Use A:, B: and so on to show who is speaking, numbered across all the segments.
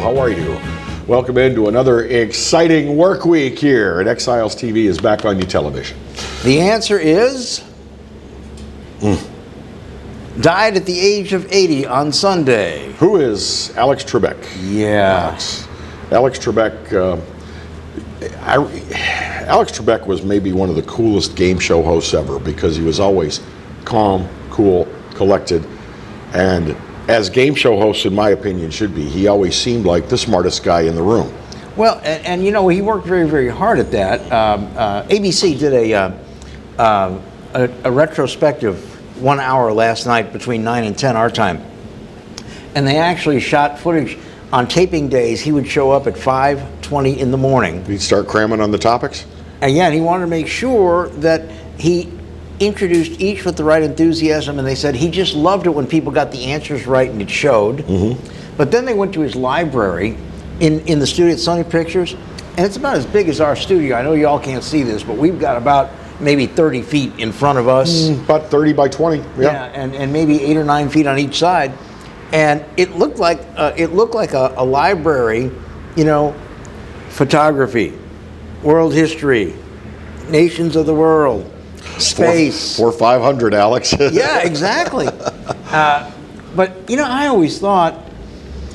A: How are you? Welcome into another exciting work week here at Exiles TV is back on your television.
B: The answer is... Died at the age of 80 on Sunday.
A: Who is Alex Trebek?
B: Yeah.
A: Alex Trebek... Alex Trebek was maybe one of the coolest game show hosts ever because he was always calm, cool, collected, and as game show hosts, in my opinion, should be, he always seemed like the smartest guy in the room.
B: Well, and you know, he worked very, very hard at that. ABC did a retrospective 1 hour last night between 9 and 10 our time, and they actually shot footage. On taping days, he would show up at 5:20 in the morning.
A: He'd start cramming on the topics?
B: And yeah, and he wanted to make sure that he introduced each with the right enthusiasm, and they said he just loved it when people got the answers right and it showed. Mm-hmm. But then they went to his library in the studio at Sony Pictures, and it's about as big as our studio. I know y'all can't see this, but we've got about maybe 30 feet in front of us.
A: About 30 by 20,
B: yeah, and maybe 8 or 9 feet on each side. And it looked like a library, you know, photography, world history, nations of the world, space.
A: 4 or 500, Alex.
B: Yeah, exactly. But you know, I always thought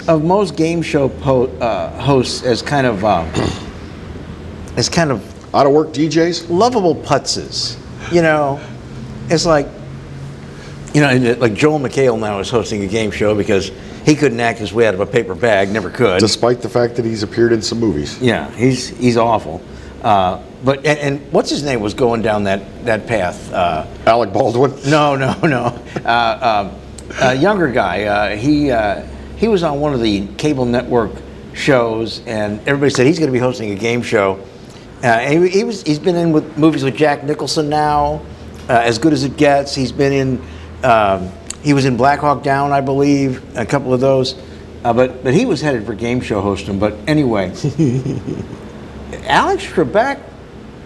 B: of most game show hosts as kind of
A: out of work DJs,
B: lovable putzes. You know, it's like. You know, like Joel McHale now is hosting a game show because he couldn't act his way out of a paper bag, never could.
A: Despite the fact that he's appeared in some movies.
B: Yeah, he's awful. But what's his name was going down that path?
A: Alec Baldwin?
B: No. A younger guy. He was on one of the cable network shows, and everybody said he's going to be hosting a game show. And he's been in with movies with Jack Nicholson now, As Good as It Gets. He's been in. He was in Black Hawk Down, I believe, a couple of those. But he was headed for game show hosting. But anyway, Alex Trebek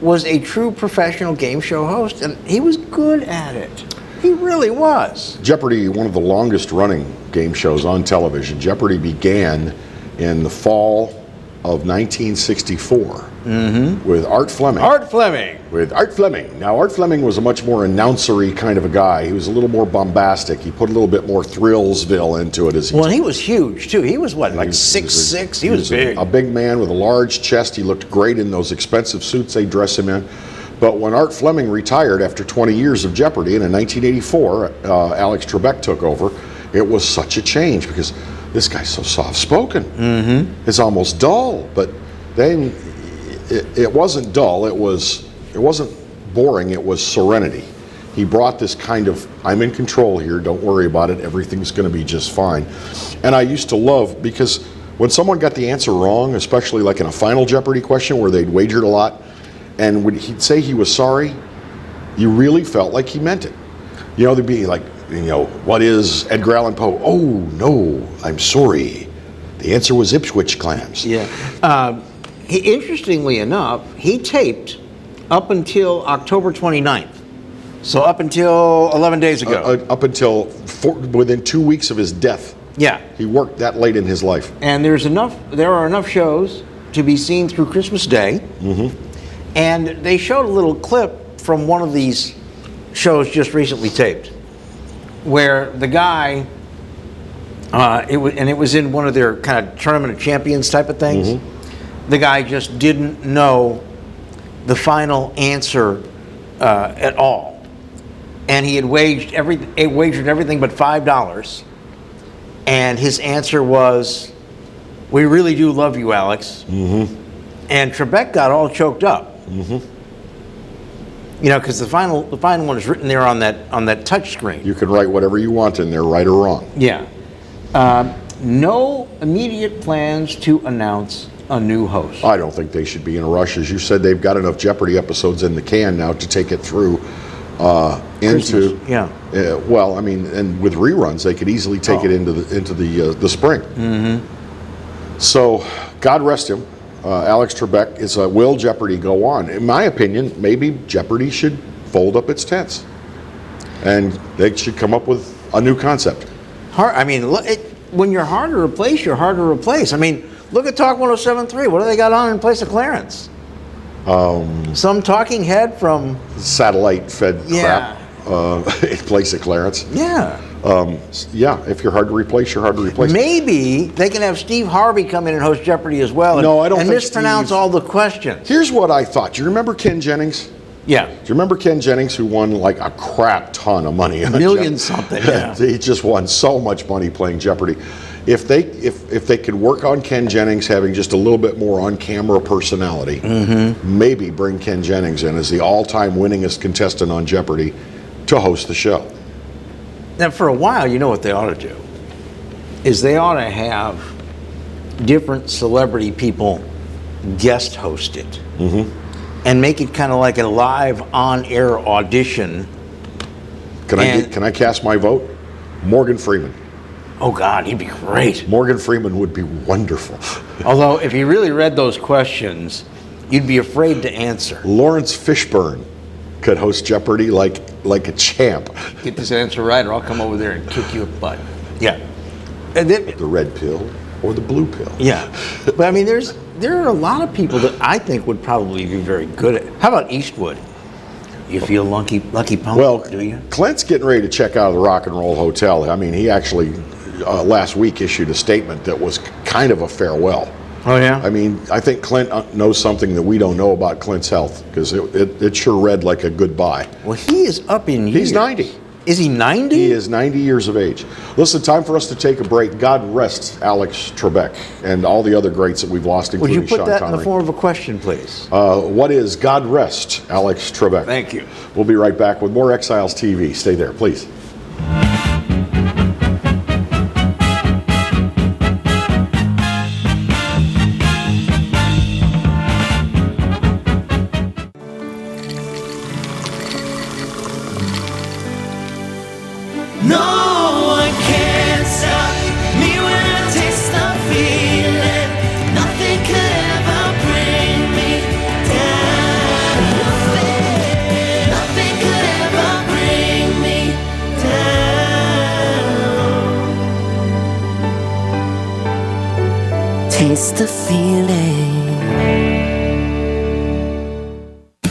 B: was a true professional game show host, and he was good at it. He really was.
A: Jeopardy, one of the longest running game shows on television. Jeopardy began in the fall of 1964 with Art Fleming. With Art Fleming. Now, Art Fleming was a much more announcery kind of a guy. He was a little more bombastic. He put a little bit more Thrillsville into it.
B: He was huge, too. He was, what, like 6'6"? He was big.
A: A big man with a large chest. He looked great in those expensive suits they dress him in. But when Art Fleming retired after 20 years of Jeopardy, and in 1984, Alex Trebek took over, it was such a change because this guy's so soft-spoken. Mm-hmm. It's almost dull, but then it wasn't dull. It wasn't boring. It was serenity. He brought this kind of, I'm in control here. Don't worry about it. Everything's going to be just fine. And I used to love, because when someone got the answer wrong, especially like in a Final Jeopardy question where they'd wagered a lot, and when he'd say he was sorry, you really felt like he meant it. You know, there'd be like, you know, what is Edgar Allan Poe? Oh, no, I'm sorry. The answer was Ipswich clams.
B: Yeah. Interestingly enough, he taped up until October 29th. So up until 11 days ago.
A: Up until within 2 weeks of his death.
B: Yeah.
A: He worked that late in his life.
B: And there are enough shows to be seen through Christmas Day. Mm-hmm. And they showed a little clip from one of these shows just recently taped, where the guy, it was in one of their kind of Tournament of Champions type of things. Mm-hmm. The guy just didn't know the final answer at all, and he had wagered everything but $5, and his answer was, "We really do love you, Alex." Mm-hmm. And Trebek got all choked up. Mm-hmm. You know, because the final one is written there on that touch screen.
A: You can write whatever you want in there, right or wrong.
B: Yeah. No immediate plans to announce a new host.
A: I don't think they should be in a rush. As you said, they've got enough Jeopardy episodes in the can now to take it through into.
B: Yeah.
A: Well, I mean, and with reruns, they could easily take it into the spring. Mm-hmm. So, God rest him. Alex Trebek is will Jeopardy go on? In my opinion, maybe Jeopardy should fold up its tents, and they should come up with a new concept.
B: I mean, when you're hard to replace, you're hard to replace. I mean, Look at Talk 107.3. What do they got on in place of Clarence? Some talking head from
A: Satellite-fed
B: Yeah.
A: crap in place of Clarence.
B: Yeah.
A: Yeah, if you're hard to replace, you're hard to replace.
B: Maybe they can have Steve Harvey come in and host Jeopardy as well.
A: No, I don't
B: and
A: think
B: mispronounce
A: Steve-
B: all the questions.
A: Here's what I thought. Do you remember Ken Jennings?
B: Yeah.
A: Do you remember Ken Jennings, who won like a crap ton of money? On
B: Million something, yeah.
A: He just won so much money playing Jeopardy. If they could work on Ken Jennings having just a little bit more on-camera personality, maybe bring Ken Jennings in as the all-time winningest contestant on Jeopardy to host the show.
B: Now, for a while, you know what they ought to do? Is they ought to have different celebrity people guest host it. And make it kind of like a live on-air audition.
A: Can I cast my vote? Morgan Freeman.
B: Oh, God, he'd be great.
A: Morgan Freeman would be wonderful.
B: Although, if you really read those questions, you'd be afraid to answer.
A: Lawrence Fishburne could host Jeopardy like a champ.
B: Get this answer right, or I'll come over there and kick you a butt. Yeah. And then,
A: The red pill or the blue pill.
B: yeah. But, I mean, there are a lot of people that I think would probably be very good at. How about Eastwood? You feel lucky punk,
A: Well,
B: do you?
A: Clint's getting ready to check out of the Rock and Roll Hotel. I mean, he actually last week issued a statement that was kind of a farewell.
B: Oh, yeah?
A: I mean, I think Clint knows something that we don't know about Clint's health, because it sure read like a goodbye.
B: Well, he is up in years.
A: He's 90.
B: Is he 90?
A: He is 90 years of age. Listen, time for us to take a break. God rest Alex Trebek and all the other greats that we've lost,
B: Would
A: including
B: you put
A: Sean
B: that
A: Connery.
B: in the form of a question, please?
A: What is God rest Alex Trebek?
B: Thank you.
A: We'll be right back with more Exiles TV. Stay there, please.
C: No one can stop me when I taste the feeling. Nothing could ever bring me down. Nothing could ever bring me down. Taste the feeling.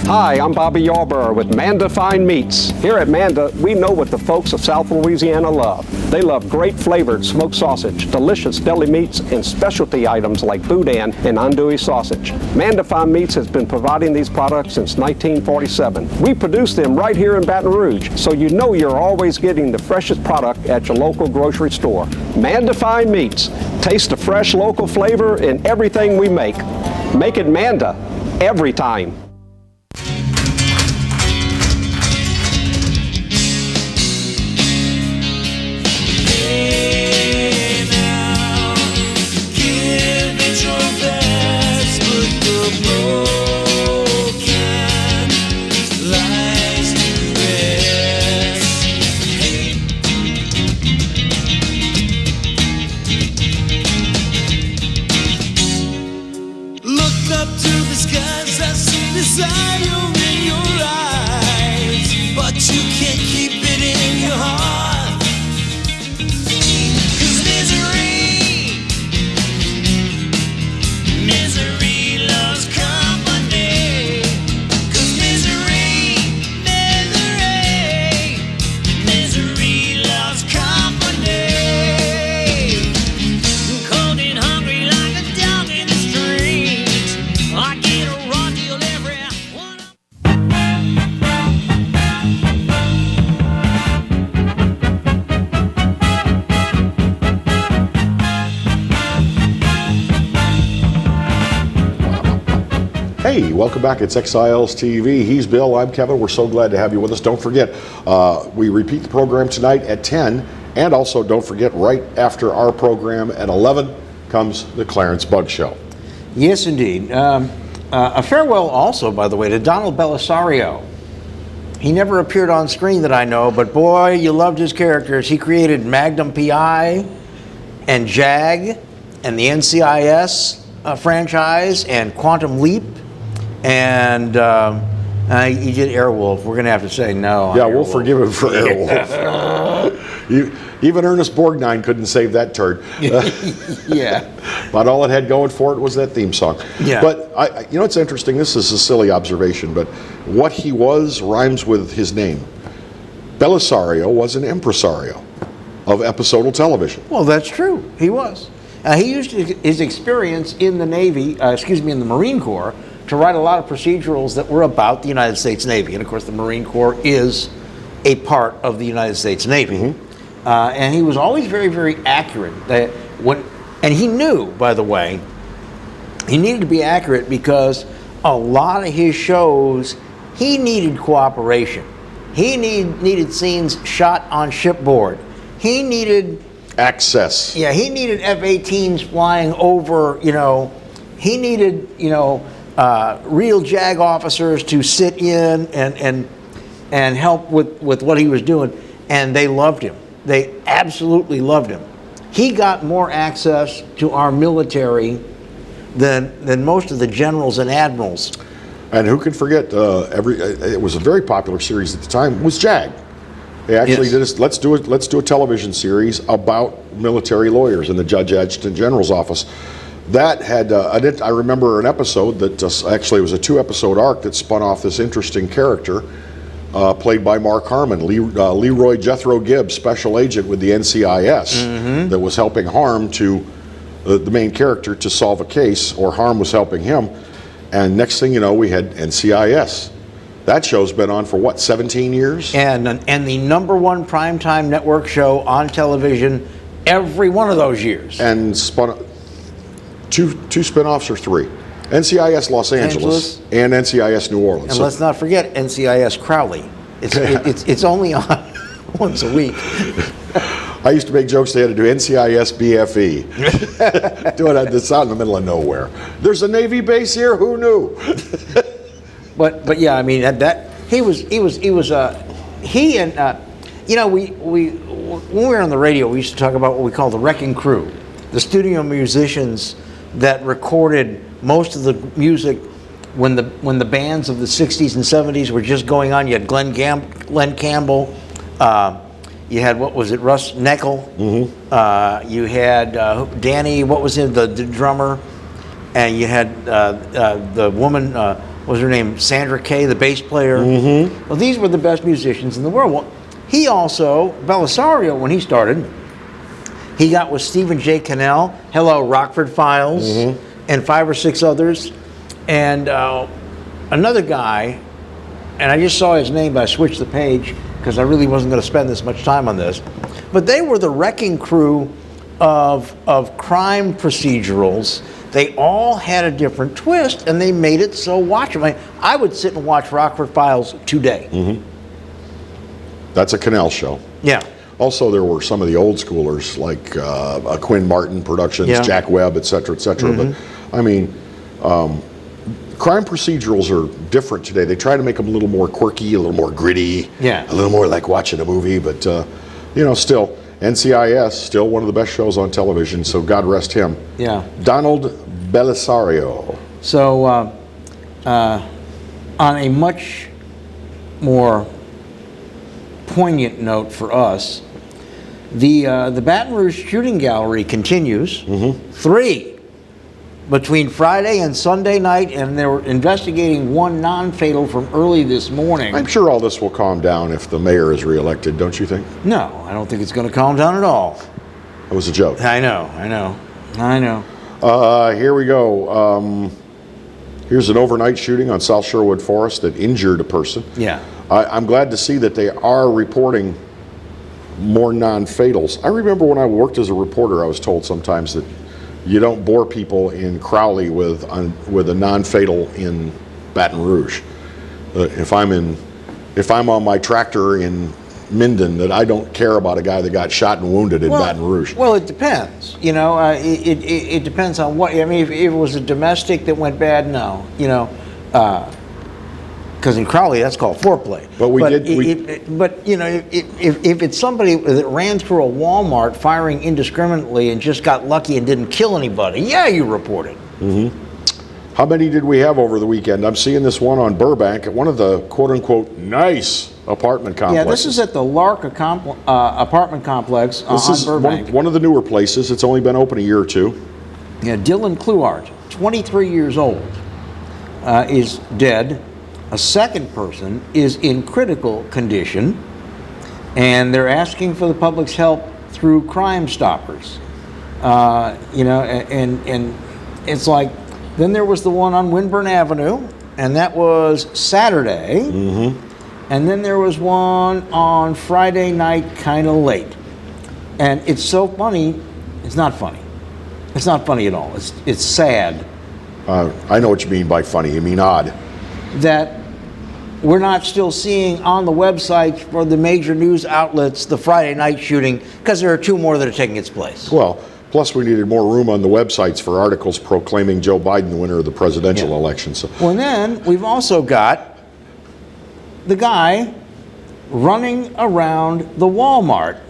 D: Hi, I'm Bobby Yarborough with Manda Fine Meats. Here at Manda, we know what the folks of South Louisiana love. They love great flavored smoked sausage, delicious deli meats, and specialty items like boudin and andouille sausage. Manda Fine Meats has been providing these products since 1947. We produce them right here in Baton Rouge, so you know you're always getting the freshest product at your local grocery store. Manda Fine Meats. Taste the fresh local flavor in everything we make. Make it Manda every time.
A: Hey, welcome back. It's Exiles TV. He's Bill. I'm Kevin. We're so glad to have you with us. Don't forget, we repeat the program tonight at 10, and also don't forget, right after our program at 11 comes the Clarence Bug Show.
B: Yes, indeed. A farewell also, by the way, to Donald Belisario. He never appeared on screen that I know, but boy, you loved his characters. He created Magnum PI and JAG and the NCIS franchise and Quantum Leap and He did Airwolf. We're going to have to say no. on
A: Yeah, we'll
B: Airwolf.
A: forgive him for Airwolf. Even Ernest Borgnine couldn't save that turd.
B: Yeah.
A: But all it had going for it was that theme song.
B: Yeah.
A: But it's interesting. This is a silly observation, but what he was rhymes with his name. Belisario was an impresario of episodal television.
B: Well, that's true. He was. He used his experience in the Navy, in the Marine Corps, to write a lot of procedurals that were about the United States Navy. And of course, the Marine Corps is a part of the United States Navy.
A: Mm-hmm.
B: And he was always very, very accurate. And he knew, by the way, he needed to be accurate because a lot of his shows, he needed cooperation. He needed scenes shot on shipboard. He needed
A: Access.
B: Yeah, he needed F-18s flying over, he needed, real JAG officers to sit in and help with what he was doing. And they loved him. They absolutely loved him. He got more access to our military than most of the generals and admirals.
A: And who can forget, it was a very popular series at the time, was JAG. They actually
B: Yes.
A: did this, let's do a television series about military lawyers in the Judge Adjutant General's office. That had, I remember an episode that actually was a 2-episode arc that spun off this interesting character played by Mark Harmon, Leroy Jethro Gibbs, special agent with the NCIS that was helping Harm to, the main character, to solve a case, or Harm was helping him. And next thing you know, we had NCIS. That show's been on for what, 17 years?
B: And the #1 primetime network show on television every one of those years.
A: And spun two spin-offs or 3. NCIS Los Angeles and NCIS New Orleans.
B: And let's not forget NCIS Crowley. It's only on once a week.
A: I used to make jokes they had to do NCIS BFE. Doing it's out in the middle of nowhere. There's a Navy base here. Who knew?
B: But yeah, I mean he and when we were on the radio, we used to talk about what we call the wrecking crew, the studio musicians that recorded most of the music when the bands of the 60s and 70s were just going on. You had Glenn Campbell, you had, what was it, Russ Neckel, you had Danny, what was it, the drummer, and you had the woman, what was her name, Sandra Kay, the bass player. Well, these were the best musicians in the world. Well, he also, Belisario, when he started, he got with Stephen J. Cannell, Hello, Rockford Files, and 5 or 6 others. And another guy, and I just saw his name, but I switched the page because I really wasn't going to spend this much time on this. But they were the wrecking crew of crime procedurals. They all had a different twist, and they made it so watchable. I would sit and watch Rockford Files today.
A: That's a Cannell show.
B: Yeah.
A: Also, there were some of the old schoolers like Quinn Martin Productions,
B: Yeah.
A: Jack Webb, et cetera, et cetera. But I mean, crime procedurals are different today. They try to make them a little more quirky, a little more gritty,
B: Yeah.
A: a little more like watching a movie. But still, NCIS, still one of the best shows on television. So God rest him.
B: Yeah.
A: Donald Belisario.
B: So, on a much more poignant note for us, the Baton Rouge Shooting Gallery continues. 3 between Friday and Sunday night, and they were investigating one non-fatal from early this morning.
A: I'm sure all this will calm down if the mayor is reelected, don't you think?
B: No, I don't think it's going to calm down at all.
A: That was a joke.
B: I know.
A: Here we go. Here's an overnight shooting on South Sherwood Forest that injured a person.
B: Yeah.
A: I'm glad to see that they are reporting more non-fatals. I remember when I worked as a reporter, I was told sometimes that you don't bore people in Crowley with a non-fatal in Baton Rouge. If I'm on my tractor in Minden, that I don't care about a guy that got shot and wounded in Baton Rouge.
B: Well, it depends. It depends on what. I mean, if it was a domestic that went bad, no. Because in Crowley, that's called foreplay.
A: But
B: if it's somebody that ran through a Walmart firing indiscriminately and just got lucky and didn't kill anybody, yeah, you report it.
A: How many did we have over the weekend? I'm seeing this one on Burbank at one of the quote-unquote nice apartment complexes.
B: Yeah, this is at the Lark apartment complex
A: This
B: on
A: is
B: Burbank.
A: one of the newer places. It's only been open a year or two.
B: Yeah, Dylan Kluart, 23 years old, is dead. A second person is in critical condition, and they're asking for the public's help through Crime Stoppers. And it's like, then there was the one on Winburn Avenue, and that was Saturday. Mm-hmm. And then there was one on Friday night, kind of late. And it's so funny. It's not funny. It's not funny at all. It's sad.
A: I know what you mean by funny. You mean odd.
B: That we're not still seeing on the website for the major news outlets the Friday night shooting, because there are two more that are taking its place.
A: Well, plus we needed more room on the websites for articles proclaiming Joe Biden the winner of the presidential election. So,
B: Well, and then we've also got the guy running around the Walmart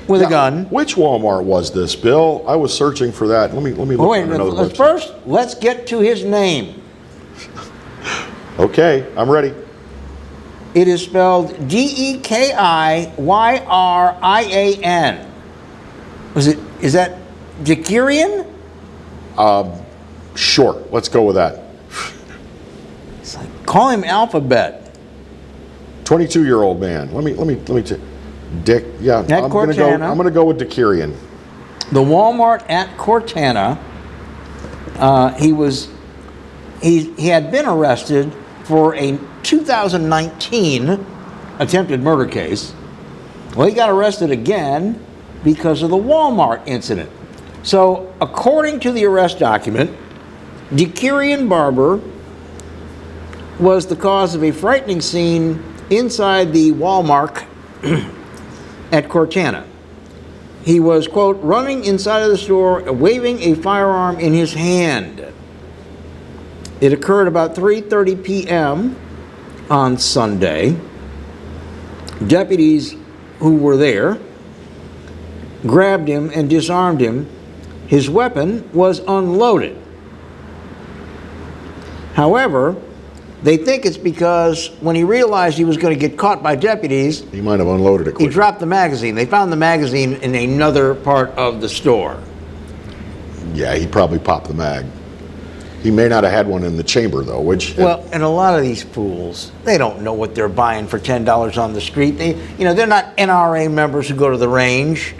B: with a gun.
A: Which Walmart was this, Bill? I was searching for that. Let me look
B: Wait,
A: on another website.
B: first, let's get to his name.
A: Okay, I'm ready.
B: It is spelled Dekiyrian. Is that Dekirian?
A: Sure, let's go with that.
B: It's like, call him Alphabet.
A: 22-year-old man. Let me Dick. Yeah,
B: At
A: I'm
B: Cortana.
A: gonna go with Dekirian.
B: The Walmart at Cortana. He had been arrested for a 2019 attempted murder case. Well, he got arrested again because of the Walmart incident. So, according to the arrest document, Dekirian Barber was the cause of a frightening scene inside the Walmart at Cortana. He was, quote, running inside of the store, waving a firearm in his hand. It occurred about 3:30 p.m. on Sunday. Deputies who were there grabbed him and disarmed him. His weapon was unloaded. However, they think it's because when he realized he was going to get caught by deputies,
A: He might have unloaded it
B: he
A: quick.
B: dropped the magazine. They found the magazine in another part of the store.
A: Yeah, he probably popped the mag. He may not have had one in the chamber though, which
B: Well, and a lot of these fools, they don't know what they're buying for $10 on the street. They're not NRA members who go to the range.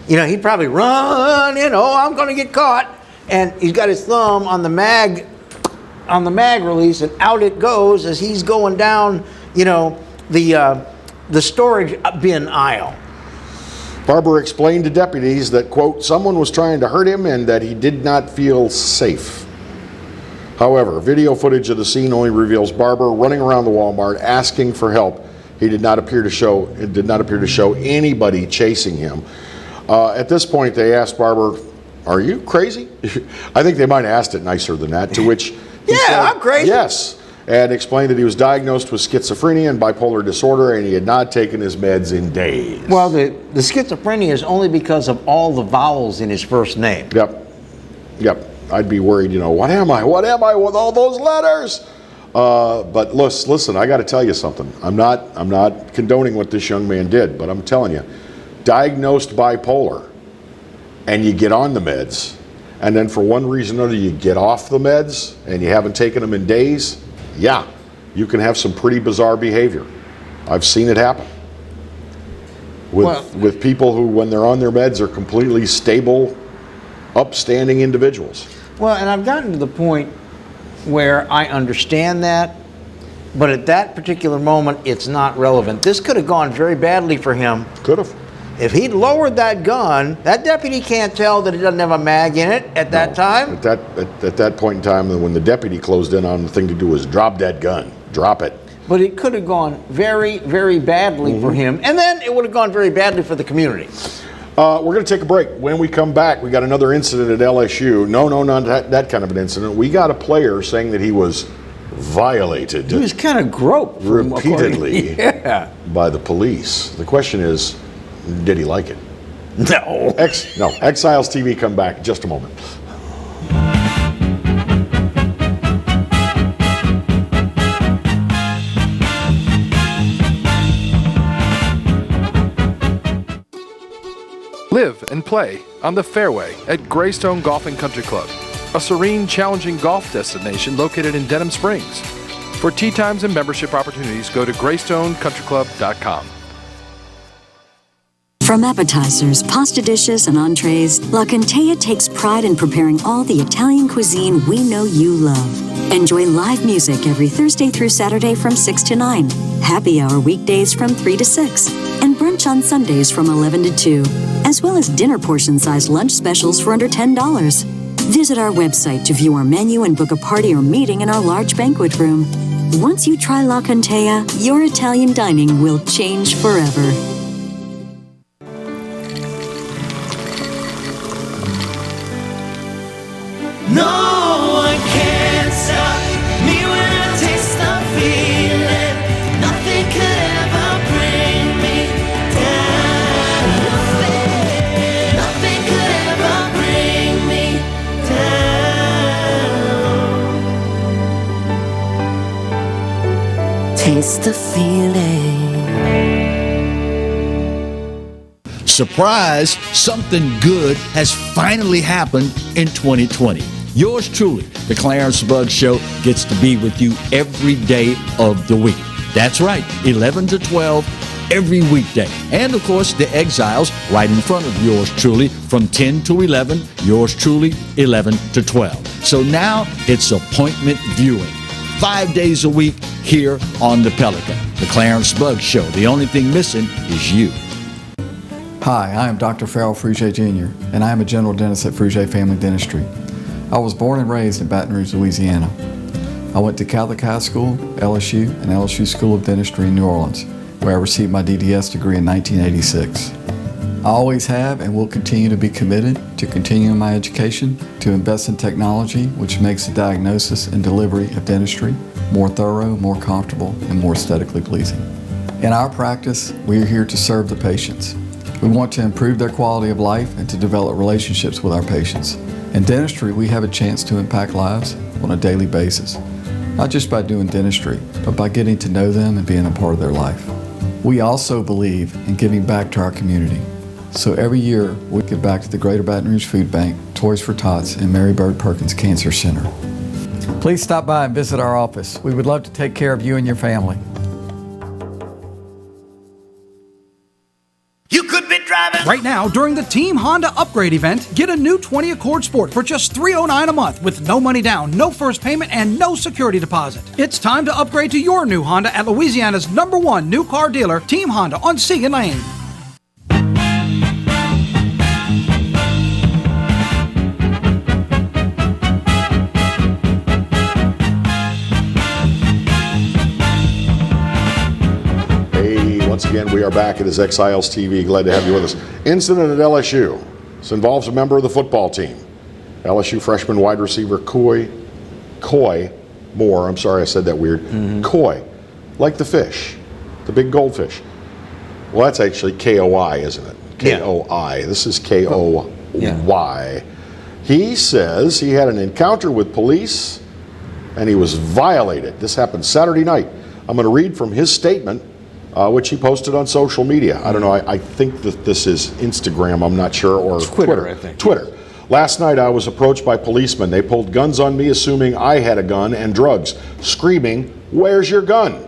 B: He'd probably run, I'm going to get caught. And he's got his thumb on the mag release, and out it goes as he's going down, the storage bin aisle.
A: Barber explained to deputies that, quote, someone was trying to hurt him and that he did not feel safe. However, video footage of the scene only reveals Barber running around the Walmart asking for help. It did not appear to show anybody chasing him. At this point, they asked Barber, "Are you crazy?" I think they might have asked it nicer than that, to which he said,
B: I'm crazy.
A: Yes, and explained that he was diagnosed with schizophrenia and bipolar disorder, and he had not taken his meds in days.
B: Well, the schizophrenia is only because of all the vowels in his first name.
A: Yep. I'd be worried, what am I with all those letters? But listen, I got to tell you something. I'm not condoning what this young man did, but I'm telling you, diagnosed bipolar, and you get on the meds, and then for one reason or another you get off the meds, and you haven't taken them in days, yeah, you can have some pretty bizarre behavior. I've seen it happen with people who, when they're on their meds, are completely stable, upstanding individuals.
B: Well, and I've gotten to the point where I understand that, but at that particular moment, it's not relevant. This could have gone very badly for him.
A: Could have.
B: If he'd lowered that gun, that deputy can't tell that it doesn't have a mag in it at that time.
A: At that point in time, when the deputy closed in on, the thing to do was drop that gun. Drop it.
B: But it could have gone very, very badly for him, and then it would have gone very badly for the community.
A: We're going to take a break. When we come back, we got another incident at LSU. No, not that kind of an incident. We got a player saying that he was violated.
B: He was kind of groped
A: repeatedly
B: yeah.
A: by the police. The question is, did he like it?
B: No.
A: Exiles TV come back in just a moment.
E: Live and play on the fairway at Greystone Golf and Country Club, a serene, challenging golf destination located in Denham Springs. For tee times and membership opportunities, go to greystonecountryclub.com.
F: From appetizers, pasta dishes, and entrees, La Contea takes pride in preparing all the Italian cuisine we know you love. Enjoy live music every Thursday through Saturday from 6 to 9, happy hour weekdays from 3 to 6, and brunch on Sundays from 11 to 2, as well as dinner portion-sized lunch specials for under $10. Visit our website to view our menu and book a party or meeting in our large banquet room. Once you try La Contea, your Italian dining will change forever.
C: No one can stop me when I taste the feeling. Nothing could ever bring me down. Nothing could ever bring me down. Taste the feeling.
G: Surprise, something good has finally happened in 2020. Yours truly, the Clarence Bugg Show, gets to be with you every day of the week. That's right, 11 to 12 every weekday. And of course, the Exiles right in front of yours truly from 10 to 11, yours truly 11 to 12. So now it's appointment viewing. 5 days a week here on the Pelican. The Clarence Bugg Show. The only thing missing is you.
H: Hi, I am Dr. Farrell Frugier Jr., and I am a general dentist at Frugier Family Dentistry. I was born and raised in Baton Rouge, Louisiana. I went to Catholic High School, LSU, and LSU School of Dentistry in New Orleans, where I received my DDS degree in 1986. I always have and will continue to be committed to continuing my education, to invest in technology which makes the diagnosis and delivery of dentistry more thorough, more comfortable, and more aesthetically pleasing. In our practice, we are here to serve the patients. We want to improve their quality of life and to develop relationships with our patients. In dentistry, we have a chance to impact lives on a daily basis, not just by doing dentistry, but by getting to know them and being a part of their life. We also believe in giving back to our community. So every year, we give back to the Greater Baton Rouge Food Bank, Toys for Tots, and Mary Bird Perkins Cancer Center. Please stop by and visit our office. We would love to take care of you and your family.
I: Right now, during the Team Honda Upgrade event, get a new 20 Accord Sport for just $309 a month with no money down, no first payment, and no security deposit. It's time to upgrade to your new Honda at Louisiana's #1 new car dealer, Team Honda on Segan Lane.
A: Once again, we are back at his Exiles TV. Glad to have you with us. Incident at LSU. This involves a member of the football team. LSU freshman wide receiver Coy Moore. I'm sorry I said that weird. Coy, like the fish, the big goldfish. Well, that's actually K-O-I, isn't it? K-O-I. This is K-O-Y. Yeah. He says he had an encounter with police and he was violated. This happened Saturday night. I'm going to read from his statement, which he posted on social media. I don't know, I think that this is Instagram, I'm not sure, or Twitter.
B: I think.
A: Twitter. Last night I was approached by policemen. They pulled guns on me, assuming I had a gun and drugs, screaming, "Where's your gun?"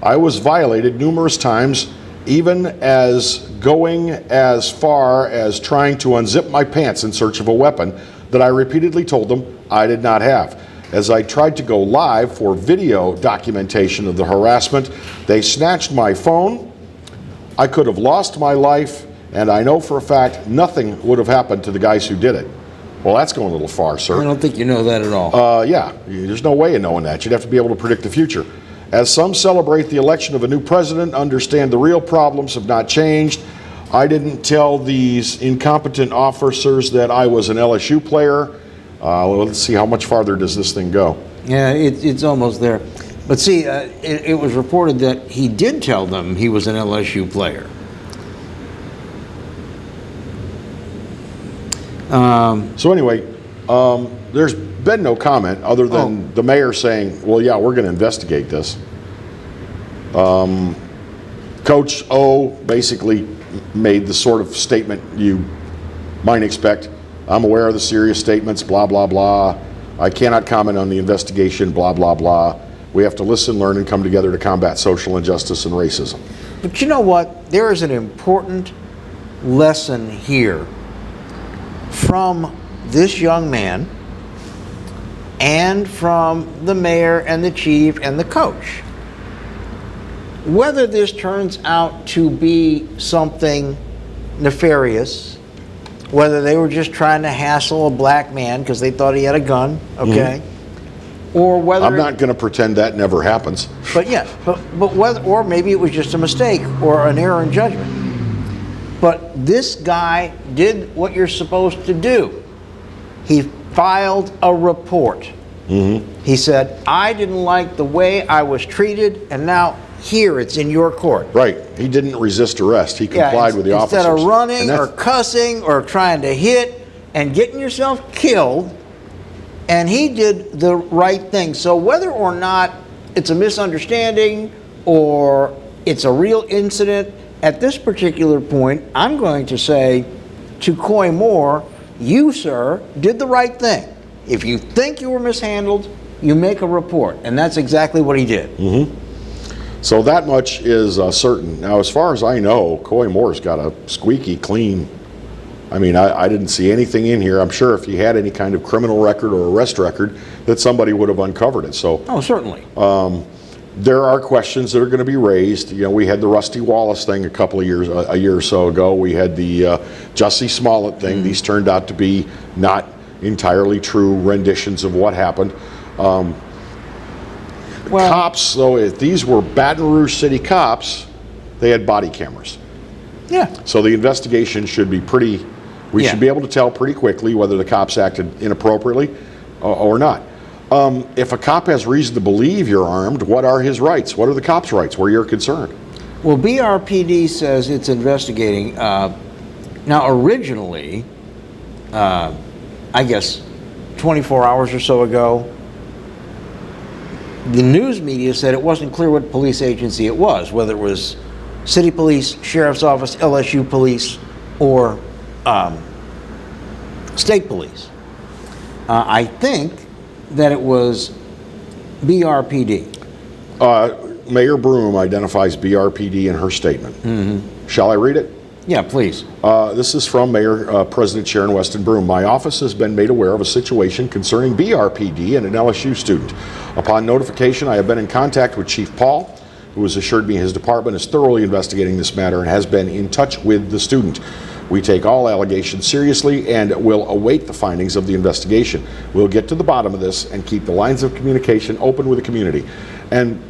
A: I was violated numerous times, even as going as far as trying to unzip my pants in search of a weapon that I repeatedly told them I did not have. As I tried to go live for video documentation of the harassment, they snatched my phone. I could have lost my life, and I know for a fact nothing would have happened to the guys who did it. Well, that's going a little far, sir.
B: I don't think you know that at all.
A: Yeah, there's no way of knowing that. You'd have to be able to predict the future. As some celebrate the election of a new president, understand the real problems have not changed. I didn't tell these incompetent officers that I was an LSU player. Let's see, how much farther does this thing go?
B: Yeah, it's almost there. But see, it was reported that he did tell them he was an LSU player.
A: So anyway, there's been no comment other than the mayor saying, well, yeah, we're going to investigate this. Coach O basically made the sort of statement you might expect. I'm aware of the serious statements, blah, blah, blah. I cannot comment on the investigation, blah, blah, blah. We have to listen, learn, and come together to combat social injustice and racism.
B: But you know what? There is an important lesson here from this young man and from the mayor and the chief and the coach. Whether this turns out to be something nefarious, whether they were just trying to hassle a black man because they thought he had a gun, okay? Or whether
A: I'm not going to pretend that never happens.
B: but whether, or maybe it was just a mistake or an error in judgment. But this guy did what you're supposed to do. He filed a report. He said, I didn't like the way I was treated, and now here it's in your court.
A: Right. He didn't resist arrest. He complied with the officers.
B: Instead of running or cussing or trying to hit and getting yourself killed, and he did the right thing. So whether or not it's a misunderstanding or it's a real incident, at this particular point, I'm going to say to Coy Moore, you, sir, did the right thing. If you think you were mishandled, you make a report. And that's exactly what he did.
A: So that much is certain. Now, as far as I know, Coy Moore's got a squeaky clean. I mean, I didn't see anything in here. I'm sure if he had any kind of criminal record or arrest record, that somebody would have uncovered it. So,
B: oh, certainly.
A: There are questions that are going to be raised. You know, we had the Rusty Wallace thing a year or so ago. We had the Jussie Smollett thing. These turned out to be not entirely true renditions of what happened. Cops, though, if these were Baton Rouge City cops, they had body cameras.
B: Yeah.
A: So the investigation should be pretty, we should be able to tell pretty quickly whether the cops acted inappropriately or not. If a cop has reason to believe you're armed, what are his rights? What are the cops' rights where you're concerned?
B: Well, BRPD says it's investigating. Now, originally, I guess 24 hours or so ago, the news media said it wasn't clear what police agency it was, whether it was city police, sheriff's office, LSU police, or state police. I think that it was BRPD.
A: Mayor Broom identifies BRPD in her statement. Shall I read it?
B: Yeah, please.
A: This is from Mayor President Sharon Weston Broom. My office has been made aware of a situation concerning BRPD and an LSU student. Upon notification, I have been in contact with Chief Paul, who has assured me his department is thoroughly investigating this matter and has been in touch with the student. We take all allegations seriously and will await the findings of the investigation. We'll get to the bottom of this and keep the lines of communication open with the community. And,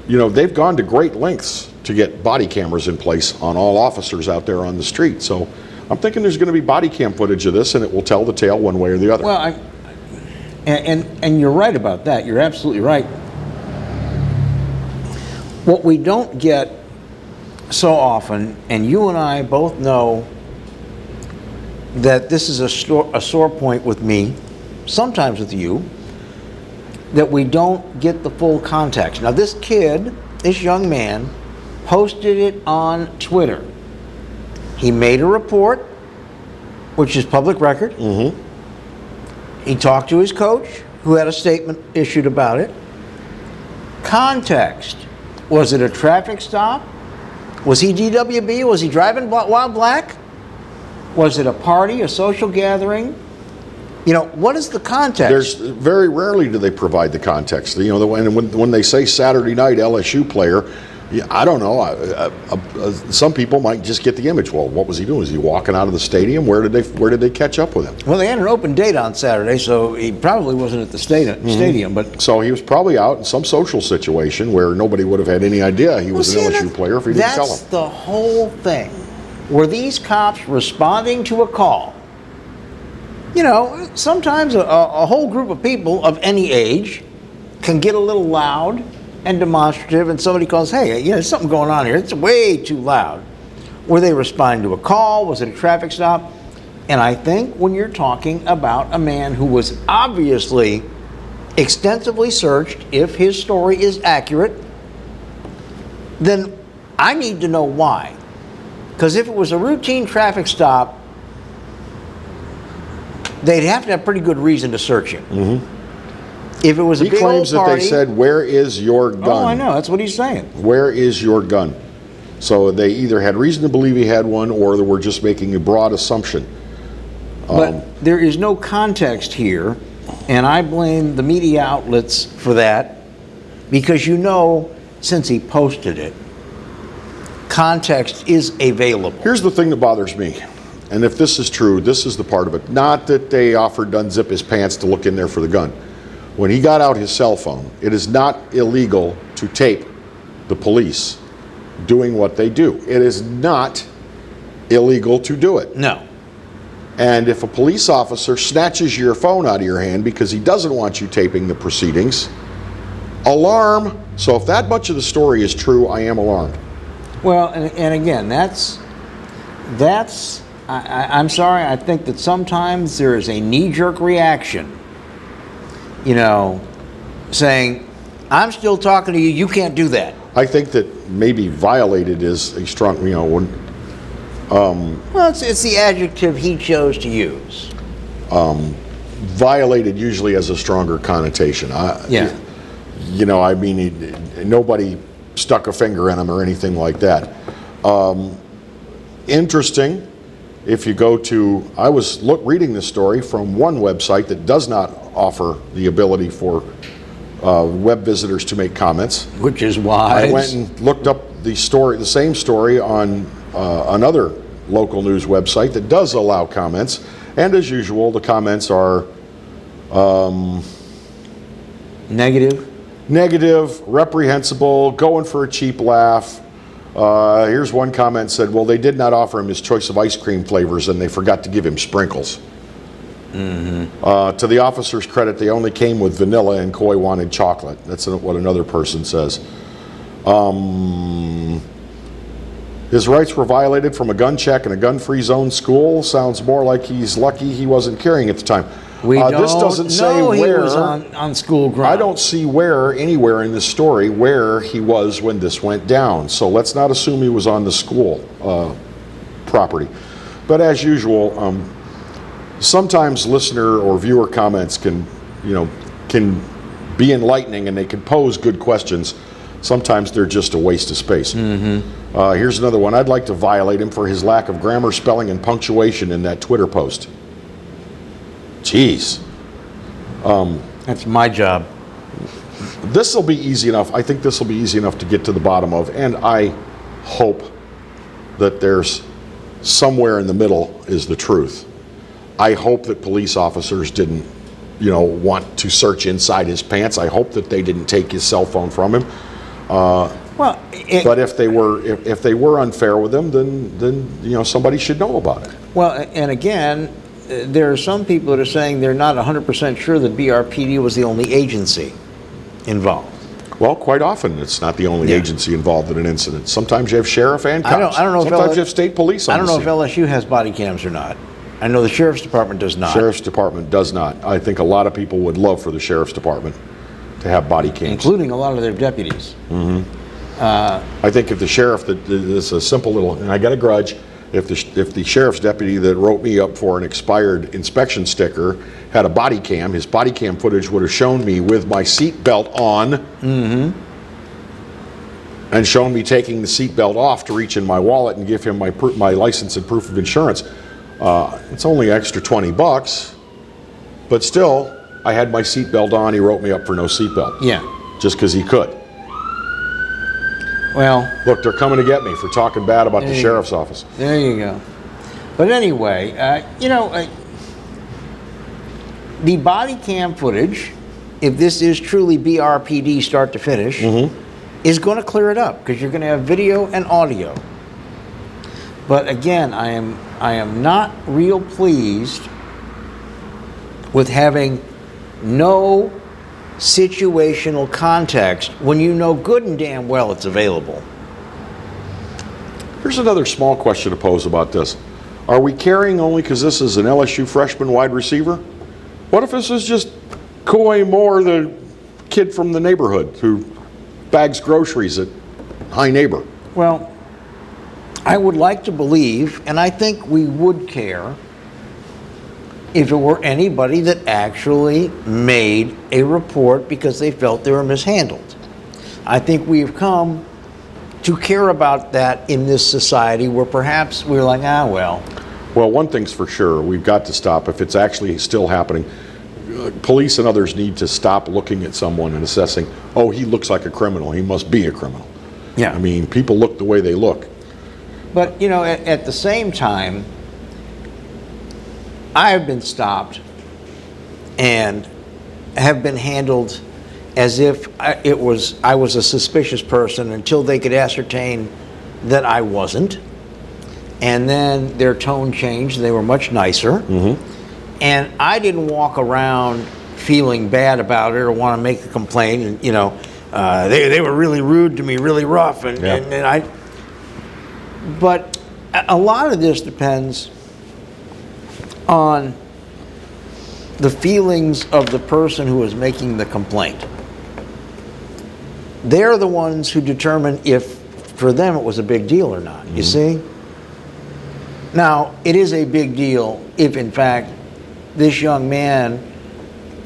A: you know, they've gone to great lengths to get body cameras in place on all officers out there on the street. So I'm thinking there's going to be body cam footage of this, and it will tell the tale one way or the other.
B: Well, and you're right about that. You're absolutely right. What we don't get so often, and you and I both know that this is a sore point with me, sometimes with you, that we don't get the full context. Now, this kid, this young man, posted it on Twitter. He made a report, which is public record. He talked to his coach, who had a statement issued about it. Context. Was it a traffic stop? Was he DWB? Was he driving while black? Was it a party, a social gathering? You know, what is the context?
A: There's very rarely do they provide the context. You know, when they say Saturday night LSU player, I don't know. Some people might just get the image. Well, what was he doing? Was he walking out of the stadium? Where did they catch up with him?
B: Well, they had an open date on Saturday, so he probably wasn't at the stadium. But
A: so he was probably out in some social situation where nobody would have had any idea he was an LSU player if he didn't tell them.
B: That's the whole thing. Were these cops responding to a call? You know, sometimes a whole group of people of any age can get a little loud and demonstrative, and somebody calls, hey, you know, there's something going on here. It's way too loud. Were they responding to a call? Was it a traffic stop? And I think when you're talking about a man who was obviously extensively searched, if his story is accurate, then I need to know why. Because if it was a routine traffic stop, they'd have to have pretty good reason to search him. If it was a
A: He
B: big old
A: claims that
B: party,
A: they said, "Where is your gun?"
B: oh, I know. That's what he's saying.
A: Where is your gun? So they either had reason to believe he had one, or they were just making a broad assumption.
B: But there is no context here, and I blame the media outlets for that, because since he posted it, context is available.
A: Here's the thing that bothers me, and if this is true, this is the part of it. Not that they offered to unzip his pants to look in there for the gun. When he got out his cell phone, it is not illegal to tape the police doing what they do. It is not illegal to do it.
B: No.
A: And if a police officer snatches your phone out of your hand because he doesn't want you taping the proceedings, alarm. So if that much of the story is true, I am alarmed.
B: Well, and again, I'm sorry, I think that sometimes there is a knee-jerk reaction, saying, I'm still talking to you, you can't do that.
A: I think that maybe violated is a strong, when
B: Well, it's the adjective he chose to use.
A: violated usually has a stronger connotation.
B: Yeah.
A: Nobody stuck a finger in him or anything like that. Interesting, if you go to, I was reading this story from one website that does not offer the ability for web visitors to make comments.
B: Which is why
A: I went and looked up the same story on another local news website that does allow comments, and as usual, the comments are negative, reprehensible, going for a cheap laugh. Here's one comment said, well, they did not offer him his choice of ice cream flavors and they forgot to give him sprinkles. To the officer's credit, they only came with vanilla and Coy wanted chocolate. That's what another person says. His rights were violated from a gun check in a gun-free zone school. Sounds more like he's lucky he wasn't carrying at the time. This doesn't say where.
B: He was on school ground.
A: I don't see anywhere in this story where he was when this went down. So let's not assume he was on the school property. But as usual, sometimes listener or viewer comments can be enlightening and they can pose good questions. Sometimes they're just a waste of space. Here's another one. I'd like to violate him for his lack of grammar, spelling, and punctuation in that Twitter post. Jeez.
B: That's my job.
A: This will be easy enough. I think this will be easy enough to get to the bottom of, and I hope that there's somewhere in the middle is the truth. I hope that police officers didn't, want to search inside his pants. I hope that they didn't take his cell phone from him. But if they were unfair with him, then somebody should know about it.
B: Well, and again, there are some people that are saying they're not 100% sure that BRPD was the only agency involved.
A: Well, quite often it's not the only agency involved in an incident. Sometimes you have sheriff and cops.
B: I don't know.
A: Sometimes you have state police on
B: I don't
A: the
B: know
A: scene.
B: if LSU has body cams or not. I know the sheriff's department does not.
A: Sheriff's department does not. I think a lot of people would love for the sheriff's department to have body cams,
B: including a lot of their deputies.
A: I think if the sheriff, it's a simple little, and I got a grudge. If the sheriff's deputy that wrote me up for an expired inspection sticker had a body cam, his body cam footage would have shown me with my seat belt on, and shown me taking the seat belt off to reach in my wallet and give him my license and proof of insurance. It's only extra $20, but still, I had my seat belt on. He wrote me up for no seat belt.
B: Yeah.
A: Just because he could.
B: Well,
A: look, they're coming to get me for talking bad about the sheriff's office.
B: There you go. But anyway, the body cam footage, if this is truly BRPD start to finish, is going to clear it up because you're going to have video and audio. But again, I am not real pleased with having no situational context when you know good and damn well it's available.
A: Here's another small question to pose about this. Are we caring only because this is an LSU freshman wide receiver? What if this is just Coy Moore, the kid from the neighborhood who bags groceries at High Neighbor?
B: Well, I would like to believe, and I think we would care, if it were anybody that actually made a report because they felt they were mishandled. I think we've come to care about that in this society where perhaps we're like, well.
A: Well, one thing's for sure, we've got to stop, if it's actually still happening, police and others need to stop looking at someone and assessing, oh, he looks like a criminal, he must be a criminal.
B: Yeah.
A: I mean, people look the way they look.
B: But, you know, at the same time, I have been stopped and have been handled as if I was a suspicious person until they could ascertain that I wasn't. And then their tone changed. They were much nicer. Mm-hmm. And I didn't walk around feeling bad about it or want to make a complaint. And, you know, they were really rude to me, really rough. But a lot of this depends on the feelings of the person who is making the complaint. They're the ones who determine if, for them, it was a big deal or not. You see? Now, it is a big deal if, in fact, this young man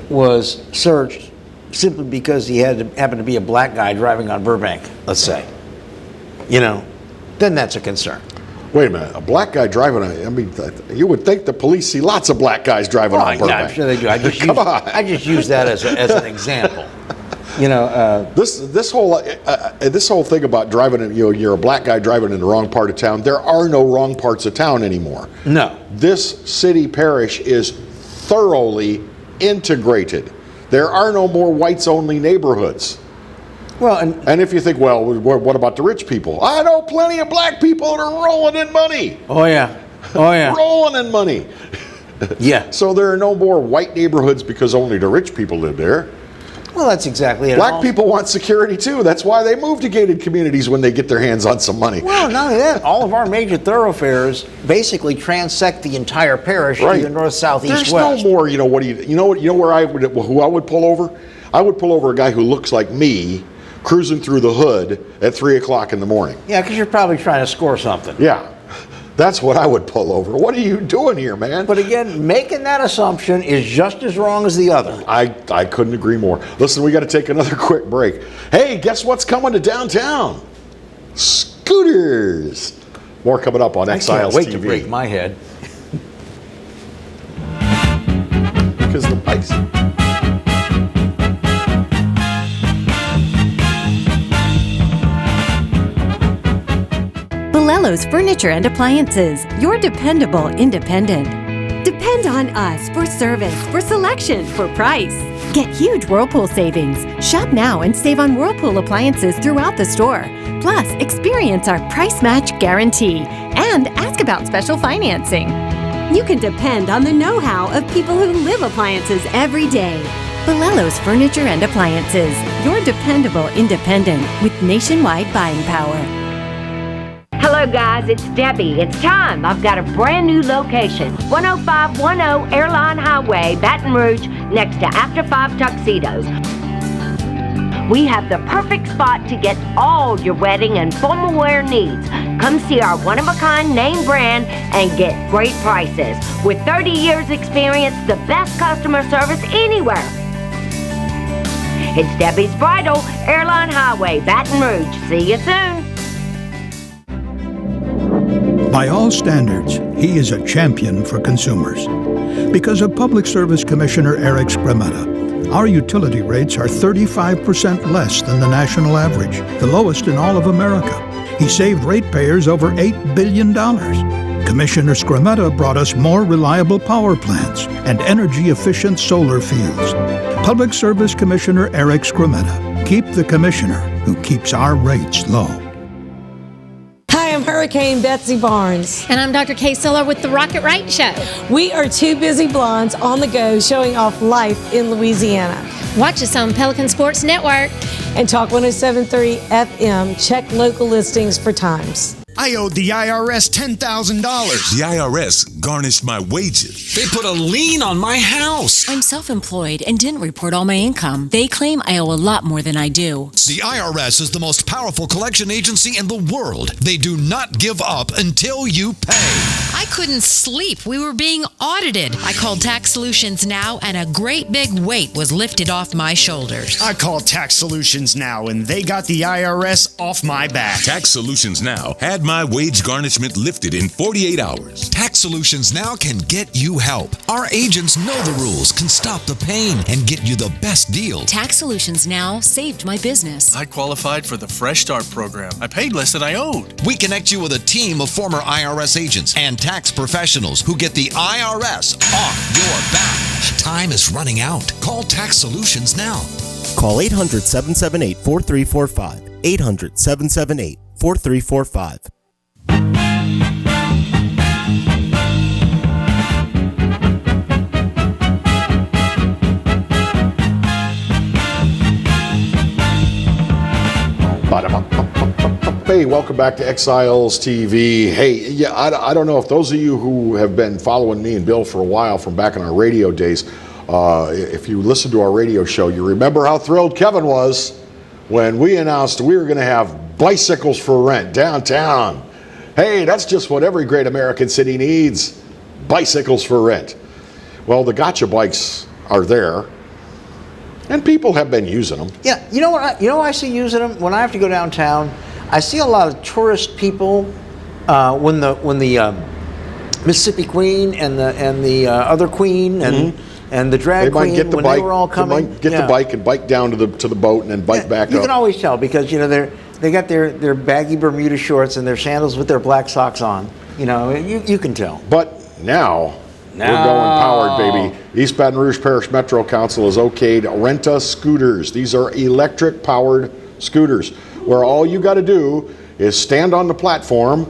B: was searched simply because he happened to be a black guy driving on Burbank, let's say. You know, then that's a concern.
A: Wait a minute, a black guy driving on, I mean, you would think the police see lots of black guys driving on Burbank.
B: Yeah, I'm sure they do. I just use that as an example. You know,
A: this whole thing about driving, you're a black guy driving in the wrong part of town. There are no wrong parts of town anymore.
B: No.
A: This city parish is thoroughly integrated. There are no more whites-only neighborhoods.
B: Well,
A: and if you think, well, what about the rich people? I know plenty of black people that are rolling in money.
B: Oh yeah,
A: rolling in money.
B: Yeah.
A: So there are no more white neighborhoods because only the rich people live there.
B: Well, that's exactly it.
A: Black people want security too. That's why they move to gated communities when they get their hands on some money.
B: Well, not only that, all of our major thoroughfares basically transect the entire parish, either north, south, east,
A: There's
B: west.
A: no more. You know where who I would pull over? I would pull over a guy who looks like me, cruising through the hood at 3 o'clock in the morning.
B: Yeah, because you're probably trying to score something.
A: Yeah. That's what I would pull over. What are you doing here, man?
B: But again, making that assumption is just as wrong as the other.
A: I couldn't agree more. Listen, we got to take another quick break. Hey, guess what's coming to downtown? Scooters. More coming up on Exiles TV.
B: I can't wait to break my head.
A: Because the bikes.
J: Balello's Furniture and Appliances, your dependable independent. Depend on us for service, for selection, for price. Get huge Whirlpool savings. Shop now and save on Whirlpool appliances throughout the store. Plus, experience our price match guarantee and ask about special financing.
K: You can depend on the know-how of people who live appliances every day.
J: Balello's Furniture and Appliances, your dependable independent with nationwide buying power.
L: Hello guys, it's Debbie. It's time. I've got a brand new location. 10510 Airline Highway, Baton Rouge, next to After 5 Tuxedos. We have the perfect spot to get all your wedding and formal wear needs. Come see our one-of-a-kind name brand and get great prices. With 30 years experience, the best customer service anywhere. It's Debbie's Bridal, Airline Highway, Baton Rouge. See you soon.
M: By all standards, he is a champion for consumers. Because of Public Service Commissioner Eric Scrametta, our utility rates are 35% less than the national average, the lowest in all of America. He saved ratepayers over $8 billion. Commissioner Scrametta brought us more reliable power plants and energy-efficient solar fields. Public Service Commissioner Eric Scrametta. Keep the commissioner who keeps our rates low.
N: Hi, I'm Hurricane Betsy Barnes.
O: And I'm Dr. Kay Siller with The Rocket Right Show.
N: We are two busy blondes on the go showing off life in Louisiana.
O: Watch us on Pelican Sports Network.
N: And Talk 107.3 FM. Check local listings for times.
P: I owed the IRS $10,000.
Q: The IRS garnished my wages.
R: They put a lien on my house.
S: I'm self-employed and didn't report all my income. They claim I owe a lot more than I do.
P: The IRS is the most powerful collection agency in the world. They do not give up until you pay.
T: I couldn't sleep. We were being audited. I called Tax Solutions Now, and a great big weight was lifted off my shoulders.
P: I called Tax Solutions Now, and they got the IRS off my back.
Q: Tax Solutions Now had my wage garnishment lifted in 48 hours.
P: Tax Solutions Now can get you help. Our agents know the rules, can stop the pain, and get you the best deal.
S: Tax Solutions Now saved my business.
U: I qualified for the Fresh Start program. I paid less than I owed.
P: We connect you with a team of former IRS agents and tax professionals who get the IRS off your back. Time is running out. Call Tax Solutions now.
V: Call 800-778-4345. 800-778-4345.
A: Hey, welcome back to Exiles TV. Hey, yeah, I don't know if those of you who have been following me and Bill for a while from back in our radio days, if you listen to our radio show, you remember how thrilled Kevin was when we announced we were going to have bicycles for rent downtown. Hey, that's just what every great American city needs, bicycles for rent. Well, the gotcha bikes are there, and people have been using them.
B: Yeah, you know what? I see using them when I have to go downtown. I see a lot of tourist people when the Mississippi Queen and the other Queen and the drag queen
A: get the
B: when
A: bike,
B: they were all coming.
A: They might get the bike and bike down to the boat and then bike back up.
B: You can always tell because they got their baggy Bermuda shorts and their sandals with their black socks on. You can tell.
A: But now we're going powered, baby. East Baton Rouge Parish Metro Council has okayed Renta scooters. These are electric powered scooters where all you got to do is stand on the platform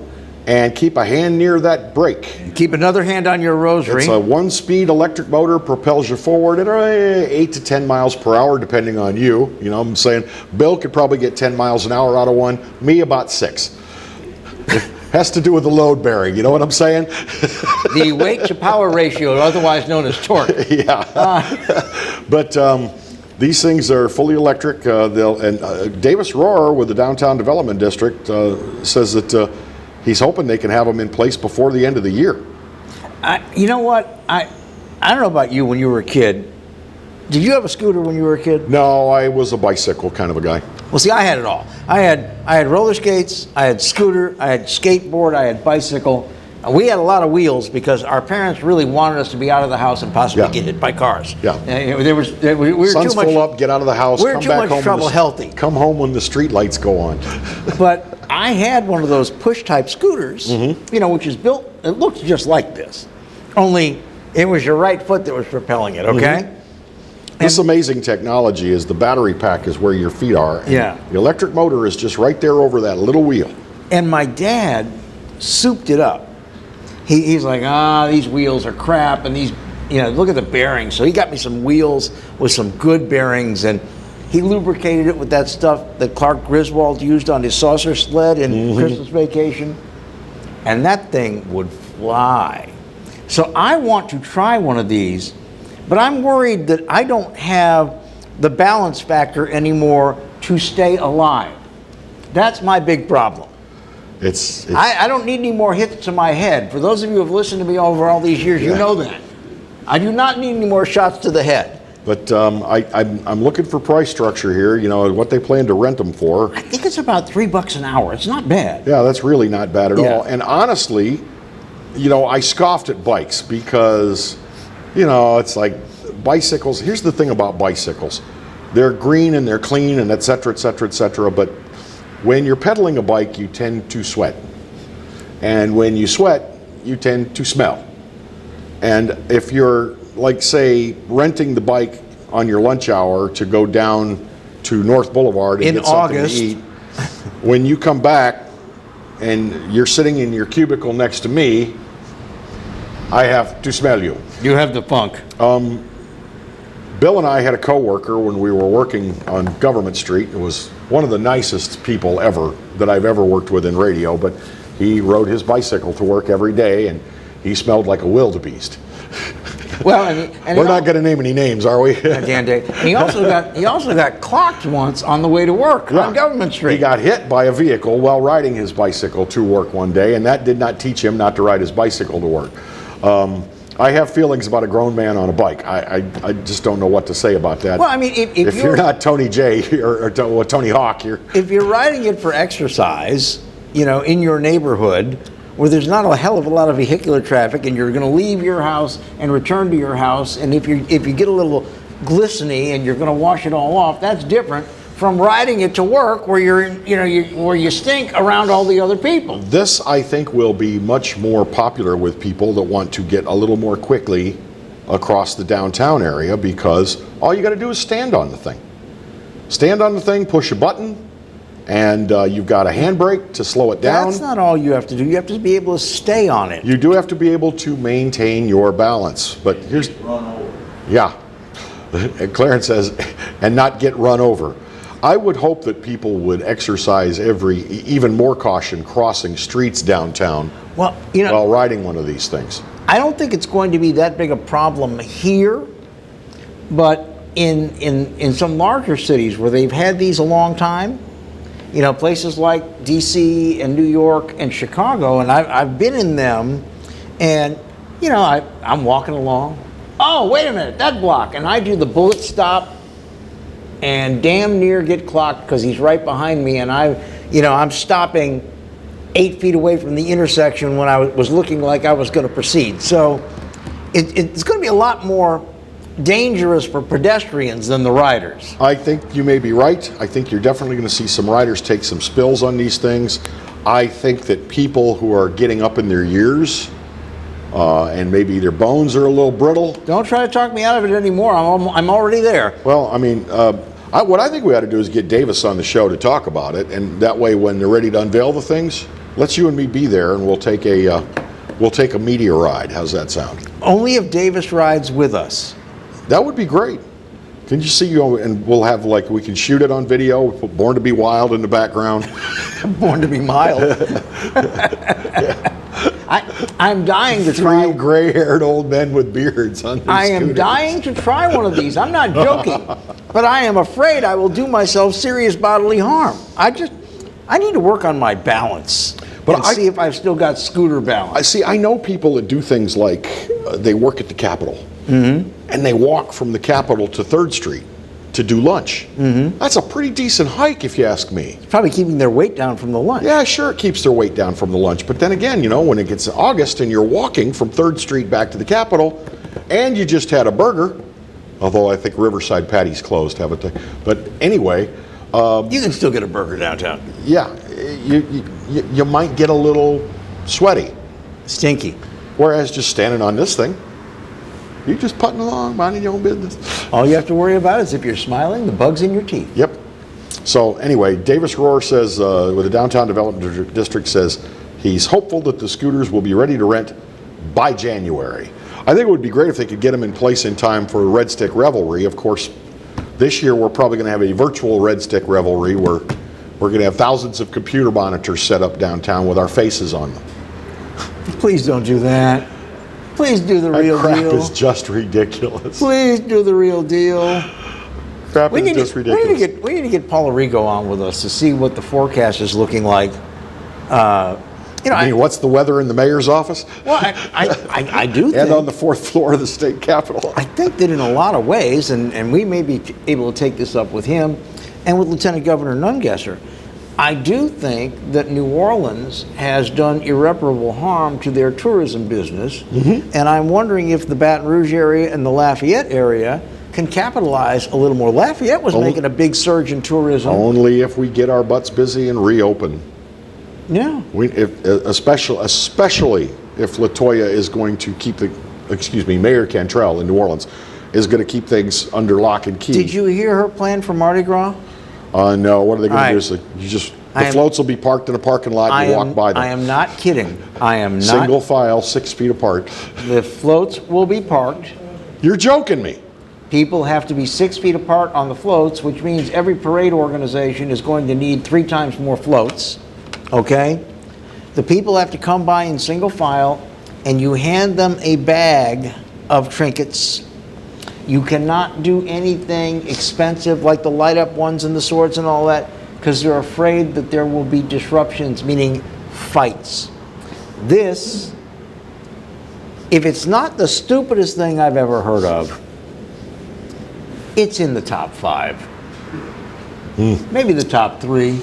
A: and keep a hand near that brake.
B: Keep another hand on your rosary.
A: It's a one-speed electric motor, propels you forward at 8 to 10 miles per hour, depending on you. You know what I'm saying? Bill could probably get 10 miles an hour out of one. Me, about 6. It has to do with the load bearing. You know what I'm saying?
B: The weight to power ratio, otherwise known as torque.
A: Yeah. But these things are fully electric. Davis Rohr with the Downtown Development District says that he's hoping they can have them in place before the end of the year.
B: You know what? I don't know about you when you were a kid. Did you have a scooter when you were a kid?
A: No, I was a bicycle kind of a guy.
B: Well, see, I had it all. I had roller skates, I had scooter, I had skateboard, I had bicycle. We had a lot of wheels because our parents really wanted us to be out of the house and possibly get hit by cars.
A: Yeah.
B: We were
A: Sun's
B: too much,
A: full up, get out of the house,
B: we're
A: come
B: too
A: back
B: much
A: home.
B: trouble healthy.
A: Come home when the street lights go on.
B: But I had one of those push type scooters, which is built, it looks just like this. Only it was your right foot that was propelling it, okay?
A: This amazing technology is the battery pack is where your feet are. And
B: Yeah.
A: the electric motor is just right there over that little wheel.
B: And my dad souped it up. He's like, these wheels are crap, and these, look at the bearings. So he got me some wheels with some good bearings, and he lubricated it with that stuff that Clark Griswold used on his saucer sled in Christmas Vacation, and that thing would fly. So I want to try one of these, but I'm worried that I don't have the balance factor anymore to stay alive. That's my big problem. I don't need any more hits to my head. For those of you who have listened to me over all these years, you know that. I do not need any more shots to the head.
A: But I'm looking for price structure here, what they plan to rent them for.
B: I think it's about $3 an hour. It's not bad.
A: Yeah, that's really not bad at all. And honestly, I scoffed at bikes because, it's like bicycles. Here's the thing about bicycles. They're green and they're clean and et cetera, et cetera, et cetera. But when you're pedaling a bike, you tend to sweat. And when you sweat, you tend to smell. And if you're, like, say, renting the bike on your lunch hour to go down to North Boulevard and get something to eat, when you come back and you're sitting in your cubicle next to me, I have to smell you.
B: You have the funk.
A: Bill and I had a coworker when we were working on Government Street. It was one of the nicest people ever that I've ever worked with in radio, but he rode his bicycle to work every day, and he smelled like a wildebeest.
B: Well, and
A: we're not going to name any names, are we?
B: Dan Day. And he also got clocked once on the way to work on Government Street.
A: He got hit by a vehicle while riding his bicycle to work one day, and that did not teach him not to ride his bicycle to work. I have feelings about a grown man on a bike. I just don't know what to say about that.
B: Well, I mean, if
A: you're not Tony J or Tony Hawk,
B: if you're riding it for exercise, in your neighborhood, where there's not a hell of a lot of vehicular traffic, and you're going to leave your house and return to your house, and if you get a little glisteny and you're going to wash it all off, that's different from riding it to work where where you stink around all the other people.
A: This, I think, will be much more popular with people that want to get a little more quickly across the downtown area, because all you got to do is stand on the thing. Stand on the thing, push a button, and you've got a handbrake to slow it down.
B: That's not all you have to do. You have to be able to stay on it.
A: You do have to be able to maintain your balance. But here's... Run over. Yeah. And Clarence says, and not get run over. I would hope that people would exercise even more caution crossing streets downtown while riding one of these things.
B: I don't think it's going to be that big a problem here, but in some larger cities where they've had these a long time, places like D.C. and New York and Chicago, and I've been in them, and I'm walking along. Oh, wait a minute, that block, and I do the bullet stop, and damn near get clocked because he's right behind me, and I'm stopping 8 feet away from the intersection when I was looking like I was going to proceed. So it's going to be a lot more dangerous for pedestrians than the riders.
A: I think you may be right. I think you're definitely going to see some riders take some spills on these things. I think that people who are getting up in their years and maybe their bones are a little brittle.
B: Don't try to talk me out of it anymore. I'm already there.
A: Well, I mean, what I think we ought to do is get Davis on the show to talk about it, and that way when they're ready to unveil the things, let's you and me be there, and we'll take a media ride. How's that sound?
B: Only if Davis rides with us.
A: That would be great. Can you see, and we'll have we can shoot it on video. We'll put Born to be Wild in the background.
B: Born to be mild. I'm dying to try.
A: 3 gray-haired old men with beards on these
B: I am
A: scooters.
B: dying to try one of these. I'm not joking, but I am afraid I will do myself serious bodily harm. I need to work on my balance. But see if I've still got scooter balance.
A: I know people that do things like they work at the Capitol, and they walk from the Capitol to 3rd Street to do lunch. That's a pretty decent hike, if you ask me.
B: It's probably keeping their weight down from the lunch.
A: Yeah, sure, it keeps their weight down from the lunch. But then again, when it gets August and you're walking from 3rd Street back to the Capitol, and you just had a burger, although I think Riverside Patty's closed, haven't they? But anyway...
B: you can still get a burger downtown.
A: Yeah, you might get a little sweaty.
B: Stinky.
A: Whereas just standing on this thing, you're just putting along, minding your own business.
B: All you have to worry about is if you're smiling, the bug's in your teeth.
A: Yep. So anyway, Davis Rohr says, with the Downtown Development District, says he's hopeful that the scooters will be ready to rent by January. I think it would be great if they could get them in place in time for Red Stick Revelry. Of course, this year we're probably going to have a virtual Red Stick Revelry where we're going to have thousands of computer monitors set up downtown with our faces on them.
B: Please don't do that. Please do the real
A: deal.
B: deal.
A: Crap is just ridiculous.
B: Please do the real deal.
A: Crap is just ridiculous.
B: We need to get Paul Arrigo on with us to see what the forecast is looking like.
A: What's the weather in the mayor's office?
B: Well, I do think.
A: And on the 4th floor of the state capitol.
B: I think that in a lot of ways, and we may be able to take this up with him and with Lieutenant Governor Nungesser, I do think that New Orleans has done irreparable harm to their tourism business, and I'm wondering if the Baton Rouge area and the Lafayette area can capitalize a little more. Lafayette was making a big surge in tourism.
A: Only if we get our butts busy and reopen.
B: Yeah.
A: Especially if LaToya is going to keep Mayor Cantrell in New Orleans is going to keep things under lock and key.
B: Did you hear her plan for Mardi Gras?
A: No. What are they going to do? The floats will be parked in a parking lot and you walk by them.
B: I am not kidding. I am not.
A: Single file, 6 feet apart.
B: The floats will be parked.
A: You're joking me.
B: People have to be 6 feet apart on the floats, which means every parade organization is going to need 3 times more floats. Okay? The people have to come by in single file, and you hand them a bag of trinkets. You cannot do anything expensive like the light-up ones and the swords and all that, because they're afraid that there will be disruptions, meaning fights. This, if it's not the stupidest thing I've ever heard of, it's in the top 5. Maybe the top 3.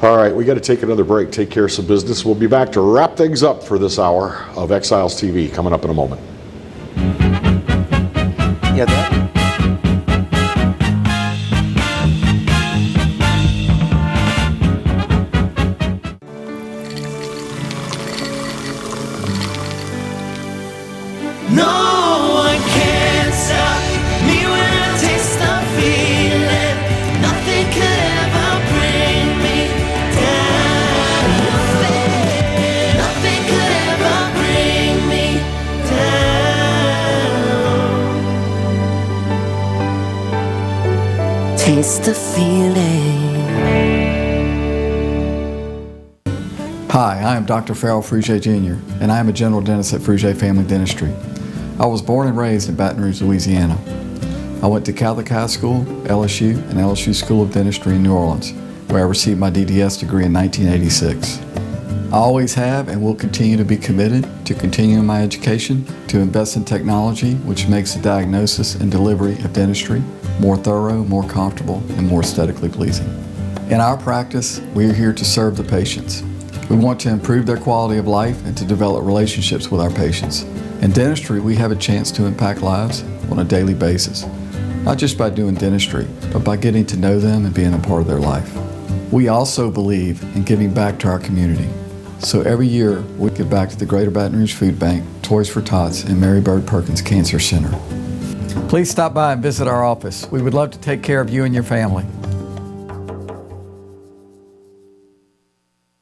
A: All right, we got to take another break, take care of some business. We'll be back to wrap things up for this hour of Exiles TV coming up in a moment.
B: Yeah, that.
C: No one can stop me when I taste the feeling. Nothing could ever bring me down. Nothing could ever bring me down. Taste the feeling.
H: Hi, I am Dr. Farrell Frugier Jr., and I am a general dentist at Frugier Family Dentistry. I was born and raised in Baton Rouge, Louisiana. I went to Catholic High School, LSU, and LSU School of Dentistry in New Orleans, where I received my DDS degree in 1986. I always have and will continue to be committed to continuing my education, to invest in technology which makes the diagnosis and delivery of dentistry more thorough, more comfortable, and more aesthetically pleasing. In our practice, we are here to serve the patients. We want to improve their quality of life and to develop relationships with our patients. In dentistry, we have a chance to impact lives on a daily basis, not just by doing dentistry, but by getting to know them and being a part of their life. We also believe in giving back to our community. So every year, we give back to the Greater Baton Rouge Food Bank, Toys for Tots, and Mary Bird Perkins Cancer Center. Please stop by and visit our office. We would love to take care of you and your family.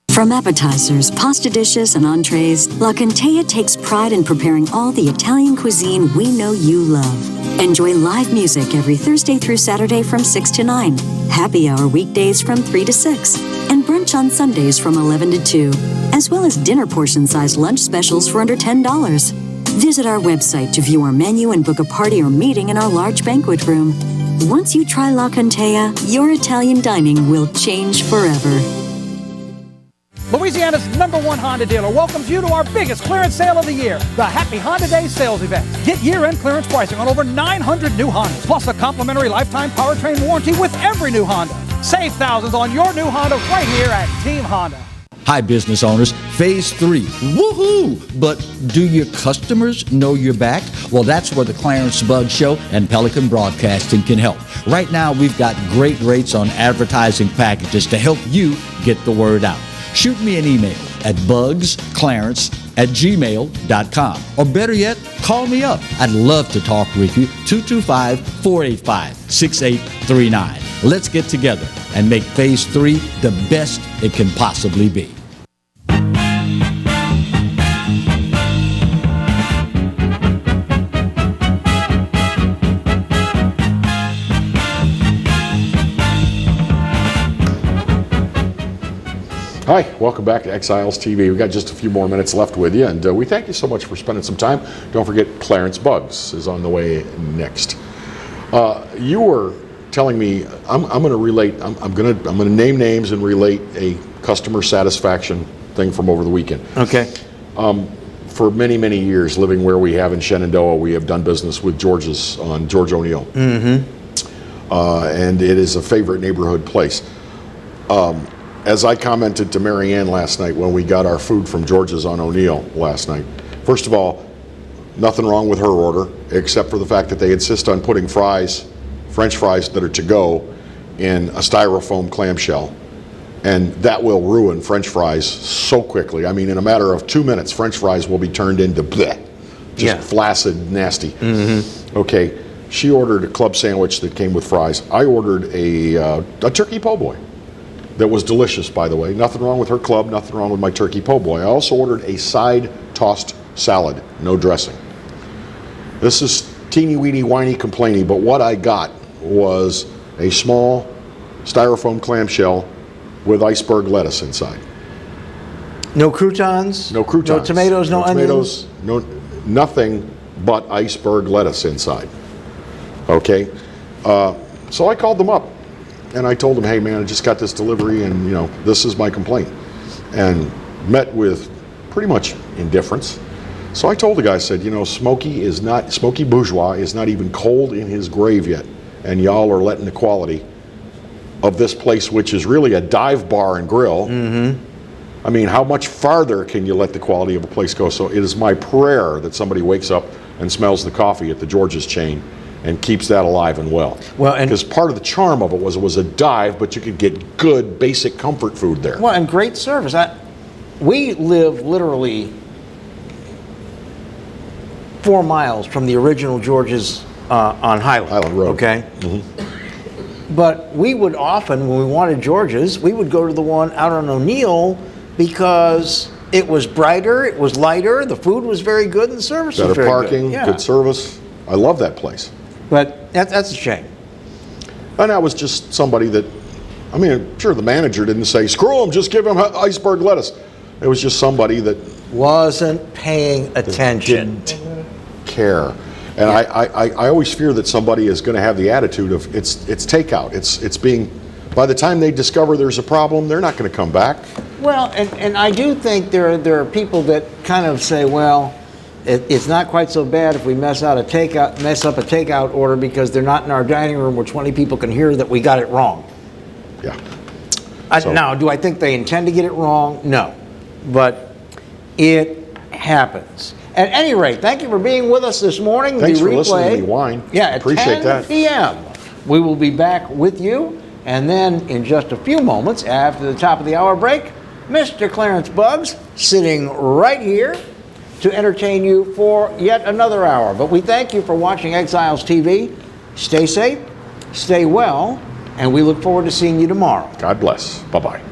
F: From appetizers, pasta dishes, and entrees, La Contea takes pride in preparing all the Italian cuisine we know you love. Enjoy live music every Thursday through Saturday from 6 to 9, happy hour weekdays from 3 to 6, and brunch on Sundays from 11 to 2, as well as dinner portion-sized lunch specials for under $10. Visit our website to view our menu and book a party or meeting in our large banquet room. Once you try La Contea, your Italian dining will change forever.
I: Louisiana's #1 Honda dealer welcomes you to our biggest clearance sale of the year, the Happy Honda Days sales event. Get year-end clearance pricing on over 900 new Hondas, plus a complimentary lifetime powertrain warranty with every new Honda. Save thousands on your new Honda right here at Team Honda.
G: Hi, business owners. Phase 3. Woohoo! But do your customers know you're back? Well, that's where the Clarence Bugg Show and Pelican Broadcasting can help. Right now, we've got great rates on advertising packages to help you get the word out. Shoot me an email at bugsclarence@gmail.com. Or better yet, call me up. I'd love to talk with you. 225-485-6839. Let's get together and make Phase 3 the best it can possibly be.
A: Hi, welcome back to Exiles TV. We've got just a few more minutes left with you, and we thank you so much for spending some time. Don't forget, Clarence Buggs is on the way next. You were telling me I'm going to relate. I'm going to name names and relate a customer satisfaction thing from over the weekend.
B: Okay.
A: For many, many years, living where we have in Shenandoah, we have done business with George's on George O'Neill, and it is a favorite neighborhood place. As I commented to Mary Ann last night when we got our food from George's on O'Neill last night, first of all, nothing wrong with her order, except for the fact that they insist on putting fries, French fries that are to go, in a styrofoam clamshell. And that will ruin French fries so quickly. I mean, in a matter of 2 minutes, French fries will be turned into bleh, just flaccid, nasty. Okay, she ordered a club sandwich that came with fries. I ordered a turkey po' boy. That was delicious, by the way. Nothing wrong with her club, nothing wrong with my turkey po' boy. I also ordered a side tossed salad, no dressing. This is teeny weeny whiny complainy, but what I got was a small styrofoam clamshell with iceberg lettuce inside.
B: No croutons?
A: No croutons.
B: No tomatoes, no onions?
A: Tomatoes, nothing but iceberg lettuce inside. Okay? So I called them up and I told them, hey man, I just got this delivery and this is my complaint. And met with pretty much indifference. So I told the guy, I said, Smokey Bourgeois is not even cold in his grave yet. And y'all are letting the quality of this place, which is really a dive bar and grill. I mean, how much farther can you let the quality of a place go? So it is my prayer that somebody wakes up and smells the coffee at the George's chain and keeps that alive and well. Because part of the charm of it was a dive, but you could get good, basic comfort food there.
B: Well, and great service. We live literally 4 miles from the original George's on Highland
A: Road.
B: Okay? But we would often, when we wanted George's, we would go to the one out on O'Neill because it was brighter, it was lighter, the food was very good, and the service was very
A: parking,
B: good.
A: good service. I love that place.
B: But that's a shame.
A: And that was just somebody that, sure, the manager didn't say, screw him, just give him iceberg lettuce. It was just somebody that
B: wasn't paying attention.
A: Didn't care. And I always fear that somebody is going to have the attitude of it's takeout. It's being, by the time they discover there's a problem, they're not going to come back.
B: Well, and I do think there are people that kind of say, well, it's not quite so bad if we mess up a takeout order because they're not in our dining room where 20 people can hear that we got it wrong.
A: Yeah.
B: Now, do I think they intend to get it wrong? No. But it happens. At any rate, thank you for being with us this morning.
A: Thanks for
B: replay,
A: listening to me whine.
B: Yeah, at
A: Appreciate
B: 10
A: that.
B: p.m. We will be back with you. And then in just a few moments after the top of the hour break, Mr. Clarence Buggs sitting right here to entertain you for yet another hour. But we thank you for watching Exiles TV. Stay safe, stay well, and we look forward to seeing you tomorrow.
A: God bless. Bye-bye.